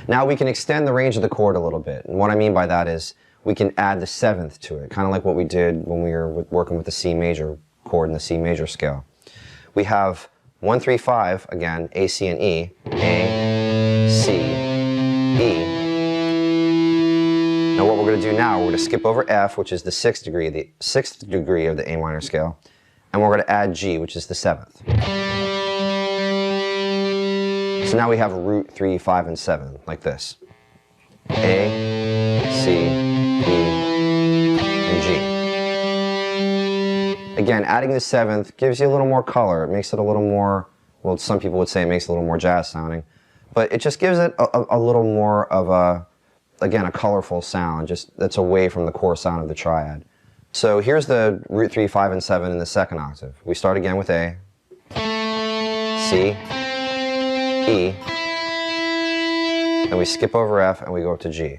Now we can extend the range of the chord a little bit. And what I mean by that is we can add the seventh to it, kind of like what we did when we were working with the C major chord in the C major scale. We have 1, 3, 5, again, A, C, and E. A, C, E. Now what we're going to do now, we're going to skip over F, which is the sixth degree of the A minor scale, and we're going to add G, which is the seventh. So now we have root 3, 5, and 7, like this. A, C, E, and G. Again, adding the seventh gives you a little more color. It makes it a little more, well, some people would say it makes it a little more jazz sounding, but it just gives it a little more of a, again, a colorful sound, just that's away from the core sound of the triad. So here's the root 3, 5, and 7 in the second octave. We start again with A, C, E, and we skip over F and we go up to G.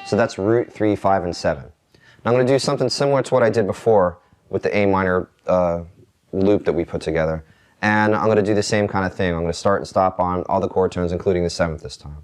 So that's root 3, 5, and 7. Now I'm going to do something similar to what I did before with the A minor loop that we put together. And I'm going to do the same kind of thing. I'm going to start and stop on all the chord tones, including the seventh this time.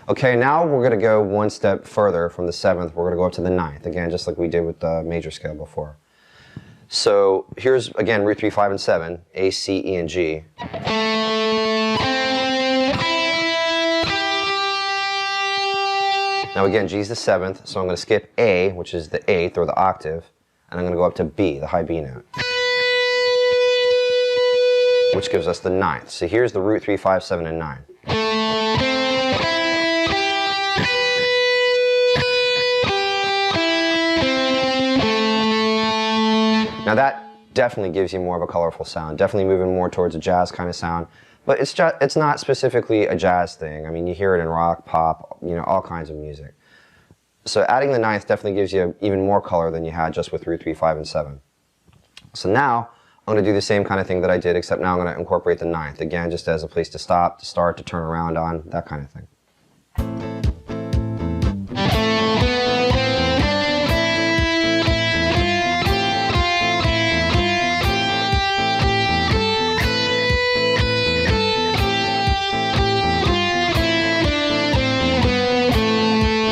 Okay, now we're going to go one step further from the seventh. We're going to go up to the ninth, again, just like we did with the major scale before. So here's, again, root 3, 5, and 7, A, C, E, and G. Now again, G is the seventh, so I'm going to skip A, which is the eighth, or the octave, and I'm going to go up to B, the high B note, which gives us the ninth. So here's the root 3, 5, 7, and 9. Now that definitely gives you more of a colorful sound, definitely moving more towards a jazz kind of sound, but it's not specifically a jazz thing. I mean, you hear it in rock, pop, you know, all kinds of music. So adding the ninth definitely gives you even more color than you had just with root 3, 5, and 7. So now I'm going to do the same kind of thing that I did, except now I'm going to incorporate the ninth, again, just as a place to stop, to start, to turn around on, that kind of thing.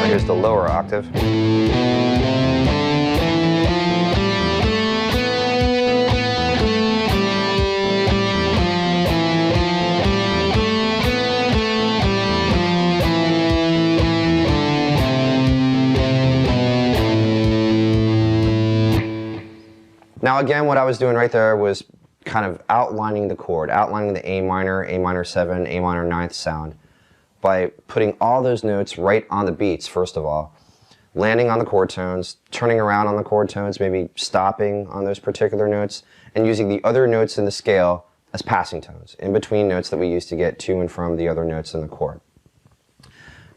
Here's the lower octave. Now again, what I was doing right there was kind of outlining the chord, outlining the A minor 7, A minor ninth sound, by putting all those notes right on the beats, first of all, landing on the chord tones, turning around on the chord tones, maybe stopping on those particular notes, and using the other notes in the scale as passing tones, in between notes that we use to get to and from the other notes in the chord.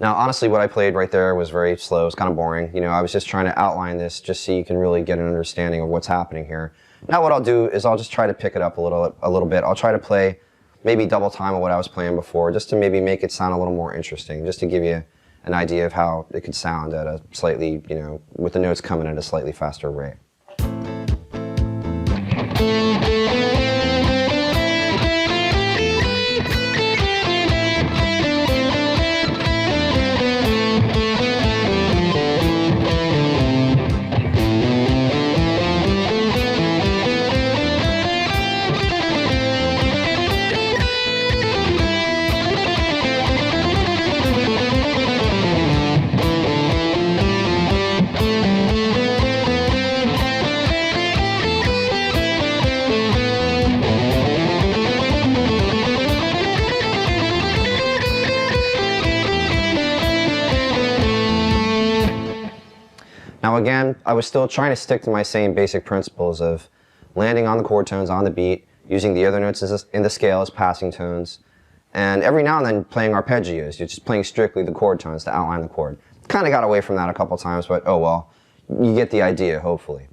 Now, honestly, what I played right there was very slow. It was kind of boring. You know, I was just trying to outline this just so you can really get an understanding of what's happening here. Now what I'll do is I'll just try to pick it up a little bit. I'll try to play maybe double time of what I was playing before, just to maybe make it sound a little more interesting, just to give you an idea of how it could sound at a slightly, you know, with the notes coming at a slightly faster rate. Now again, I was still trying to stick to my same basic principles of landing on the chord tones on the beat, using the other notes in the scale as passing tones, and every now and then playing arpeggios. You're just playing strictly the chord tones to outline the chord. Kind of got away from that a couple times, but oh well, you get the idea, hopefully.